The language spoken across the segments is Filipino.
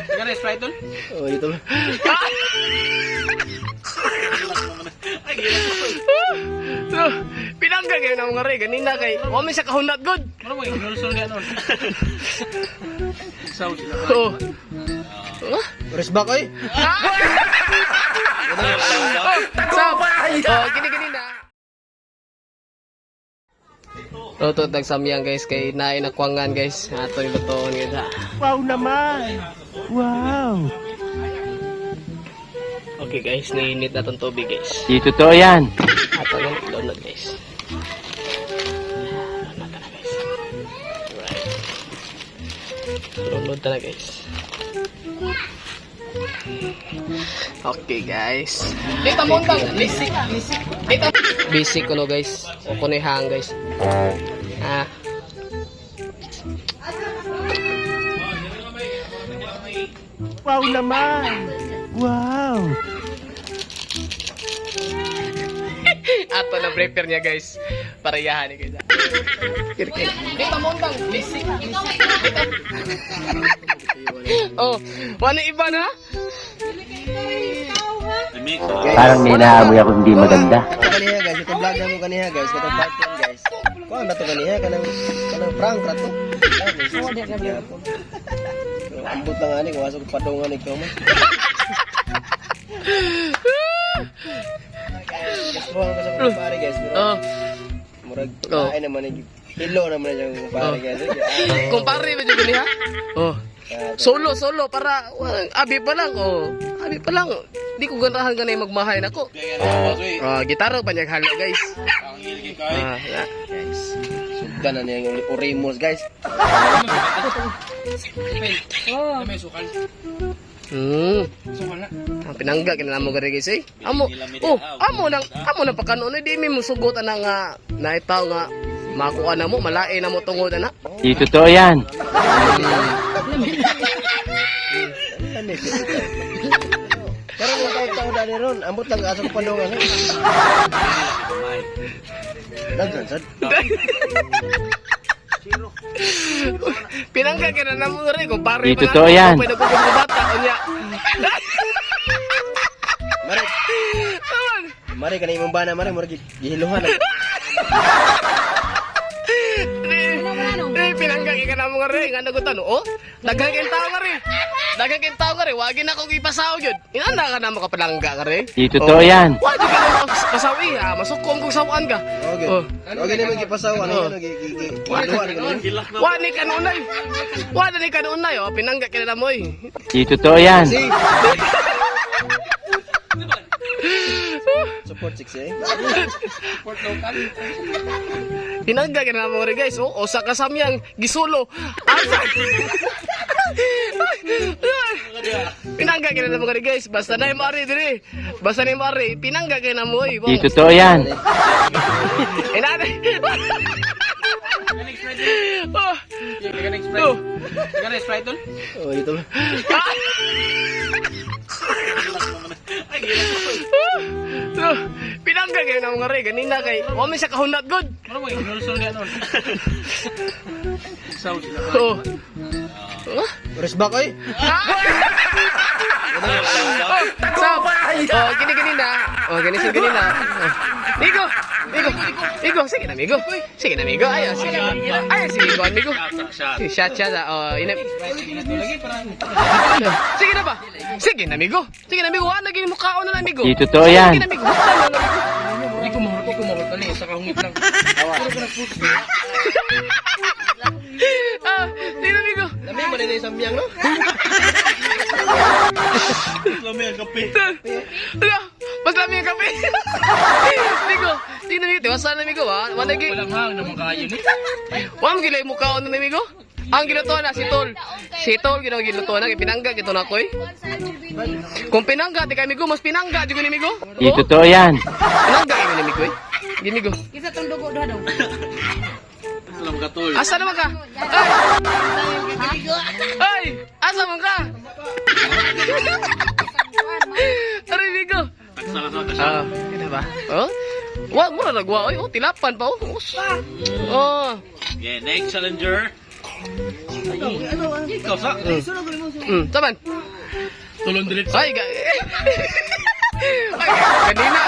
Gana Sprite tol? Oh, ito. So, pinangga kayo na mga rin. Ganina kay, wami sa kahunat good. Ano mo yung nulsol niya nun? Saw sila. Oh. Press back, oy. So, gini-gini na. Luto tagsamyang guys kay nain akwangan guys. Ato yung lutoon guys ha. Wow naman. Wow. Okay guys, nainit na itong tubig guys. Di totoo yan. Ato yung donut guys. Donut na guys. Right. Donut na guys. Okay guys. Dito mo undang. Basic. Dito. Basic ko no guys. O kunihang guys. Wow naman. Wow. Ato na prepare niya guys. Parayahan ni guys. Kirkir. Dito mo undang. Basic. Dito. Oh, wala iba na? Parang may naamoy ako hindi maganda. Ito kaniya guys, ito vlog na mo kaniya guys, ito part 1 guys. Kuha na ito kaniya, kanang prank rato. Ambot na nga ni, kumasok padungan ikaw mo. Guys, buwan ko sa kumpare guys. Oh. Murag kain naman ni hilo naman na yung kumpare guys. Kumpare ba dyan ha? Oh. Solo para abi pa lang oh. Abi pa lang. Di ko ganahan ganay magmahay nako. Gitaro pa niya halo guys. Guys. Sugan na niya yung Oremus guys. Oh. May sukal. Sukal na. Pinangga kinala mo gari guys eh. Amo nang pakanon di mi musugot na nga naitaw nga makuha na mo malain na mo tungod na. Di totoo yan. Pero yung kahit tao dali ron, ambot lang asa ko panungan eh. Nagsansad. Pinangga kinala mo gari ko pare. Di totoo yan. Pwede ko bata unya. Mari kanay imong bana mari murag gihiluhan. Pinangga kinala mo gari nga nagutan oh. Daghang tao gari. Daghang tao gari, wagi na ko ipasaw gyud. Inanda ka na makapalangga gari. Di totoo yan. Wagi ka na pasawi ha, masukong kung sawaan ka. Okay. Okay naman gipasawan ano gihiluhan ko. Wani ka nunay. Wani ka nunay oh, pinangga kinala mo eh. Di totoo yan. Support 6 eh. Support local. Pinangga kinala mo rin guys, oh, usa ka samyang gisulo. Asa? Pinangga kinala mo rin guys, basta na yung mari diri. Basta na yung mari, pinangga kinala mo eh. Di totoo yan. Inanay. Oh. Gana Sprite tol? Oh, ito. So, pinangga kayo na mga rin. Ganina kay, wami sa kahunat good. Ano mo yung nulsol niya nun? Saw sila. Oh. Press back oy. So, gini-gini na. Oh, gini na. Migo! Sige na, Migo. Ayaw, sige. Sige, amigo. Shot. Oh, inip. Sige na ba? Sige na, Migo. Ano, gini mukhaon na, Migo. Di totoo yan. Sige na, Migo. Basta na, Migo. Hindi ko mahurot tali. Sa kahungit lang. Sige na, Migo. Lami mo na yung samyang no? Lami ang kape. Mas lami ang kape. Migo. Sige na, Migo. Tiwasan na, Migo, ha? Walang hang naman kayo ni. Wam gilay mukhaon na, Migo. Ang giluto na, si Tol. Si Tol, giluto na. Pinangga, gito na ko, eh. Kung pinangga, di kay Migo, mas pinangga, di ko ni Migo. Di totoo yan. Pinangga kayo ni Migo, eh. Di Migo. Isa tong dugo daw. Salam katol. Asa naman ka? Ay! Asa naman ka? Aray, Migo. Kita ba? Oh? Wah, mura nagwa. Oh, tilapan pa. Oh. Yeah, next challenger. Ikaw sa? Saban? Tulon dilit. Ay, ay, kanina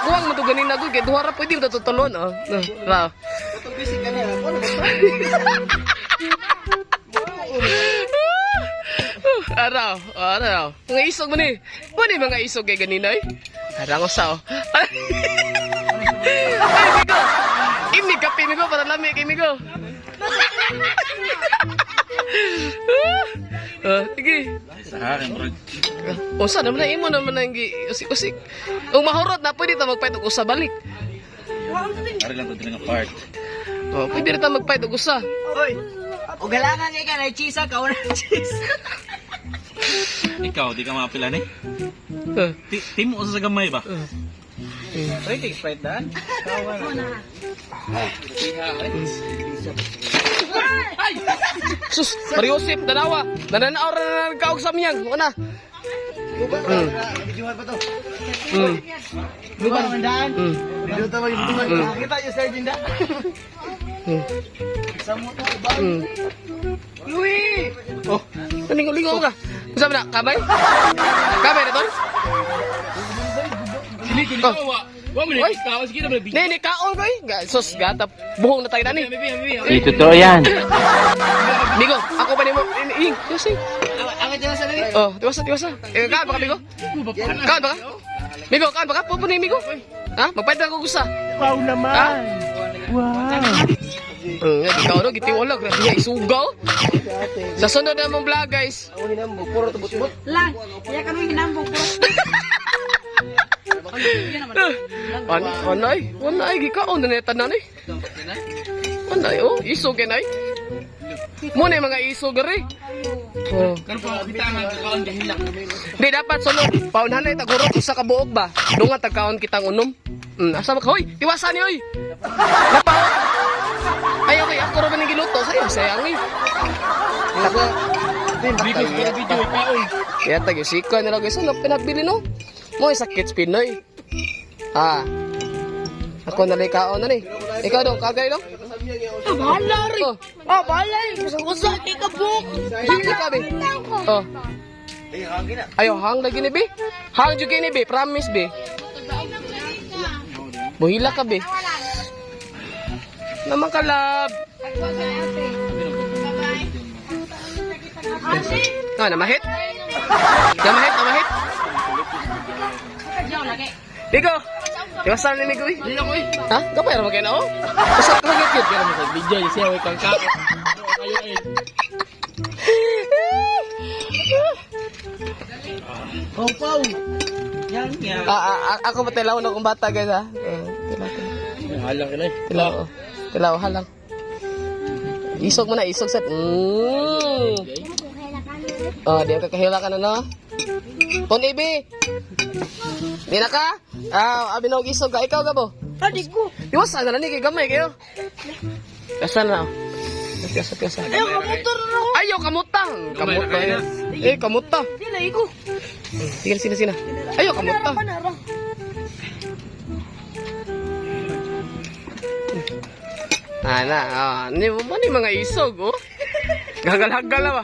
kuwang mo to ganina ko kay duha ra pwede mo to tutulon oh. No, ra. Ito busy ka niya. Ano ba? Araw. Mga isog man eh. Pwede mga isog kay ganina eh. Arang usa oh. Ay, Migo. Ini kape Migo para lami kay Migo. Sige. Sa akin, bro. Usa naman na imo naman ang usik-usik. Kung mahurot na pwede ta magpait og usa balik. Ari lang to din nga part. Oh, pwede ra ta magpait og usa. Oy, o galangan nga ka na cheese ka wala cheese. Ikaw, di ka mapila ni. Uh, Timo sa gamay ba? Pwede Sprite dan. Sus, Mariosip, danawa. Nananaw ra na nagkaog sa miyang. Ano? Videohan pa to. Lupa naman daan. Video to mag-videohan. Kita yung Sir Jinda. Samot na ba? Yui! Oh, lingo-lingo ka. Sabi na, kamay? Kamay na ton? Sili ko Oh. Wa mo Oy. ni ikaw, sige na bali. Nene, kaon ko eh. Sus, gata. Buhong na tayo na ni. Bibi. Totoo yan. Migo, ako pa ni mo. Yossi. Ang dyan sa nila. Oh, tiwasa. Kaan ba ka, Migo? Kaan ba ka? Migo, kaan ba ka? Pupo ni Migo. Ha? Magpahit ako gusa. Wow naman. Ha? Ikaw no, gitiwala. Grabe nga, isugaw. Sa sunod na mong vlog, guys. Ang hinambog, puro tubot-tubot. Lang, ya kami hinambong po. Wanay, gikaon na netan na ni. Wanay, oh, isog yan ay. Muna yung mga isog rin. Oh. Kan pa kita nga kaon dahil. Di dapat sunod. Paunhan na itagurot sa kabuok ba? Dunga tagkaon kitang unom. Asa ba ka? Hoy, iwasan niyo, hoy. Napaw. Ay, okay, ako rin yung giluto. Sayang eh. Ako, Bigos ko video kaon. Kaya tag-isika nila guys. Ano pinabili no? Mo sa Kids Pinoy. Ako nalikaon na ni. Ikaw dong, kagay dong. Bahala rin. Oh, Bahala rin. Gusto, tika buk. hang ka be. Oh. Ayo, hang lagi ni be. Hang juga ni be, promise be. Buhila ka be. Naman kalab. Namahit? Namahit? Bigo! Iwasan ni Migo eh. Dili ako eh. Ha? Kapay ra magkaya na oh? Basta ka magkakit. Kaya mo sa video siya way kang kaon. Kayo eh. Pau. Yan yan. Ako ba tilaw na kung bata guys ha? Halang ka na eh. Tilaw, halang. Isog mo na, isog set. Oh, di ka kahila ka na no? Pon Ibi! Di na ka? Abi na isog ka. Ikaw ka bo? Adik ko. Iwasan na ni kay gamay kayo. Kasan na. Piasa. Ayaw ka motor na ako. Ayaw kamutang. Kamuta. Kamuta. Dila, iko. Sina. Ayaw kamuta. Panarang. Ni mo ni mga isog oh. Gagal-hagal na ba?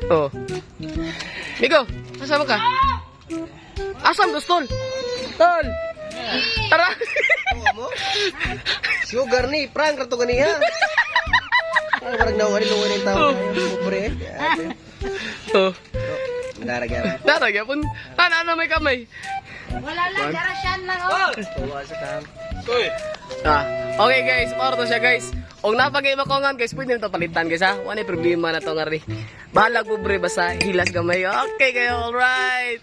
Oh. Migo, asama ka? Asam dos tol. Tol. Tara. sugar ni, prank rato ganiha. Ano parang nawari luwan yung tao. Pobre eh. Oh. Daragyan. Darag pun. Ano may kamay? Wala lang, darasyan lang ako. Bawa sa tam. Oy. Okay guys, para to siya guys. Og napagay makongan guys, pwede nito palitan guys ha. Wala problema na to nga rin. Bahala ko bre basta hilas gamay. Okay kayo, alright.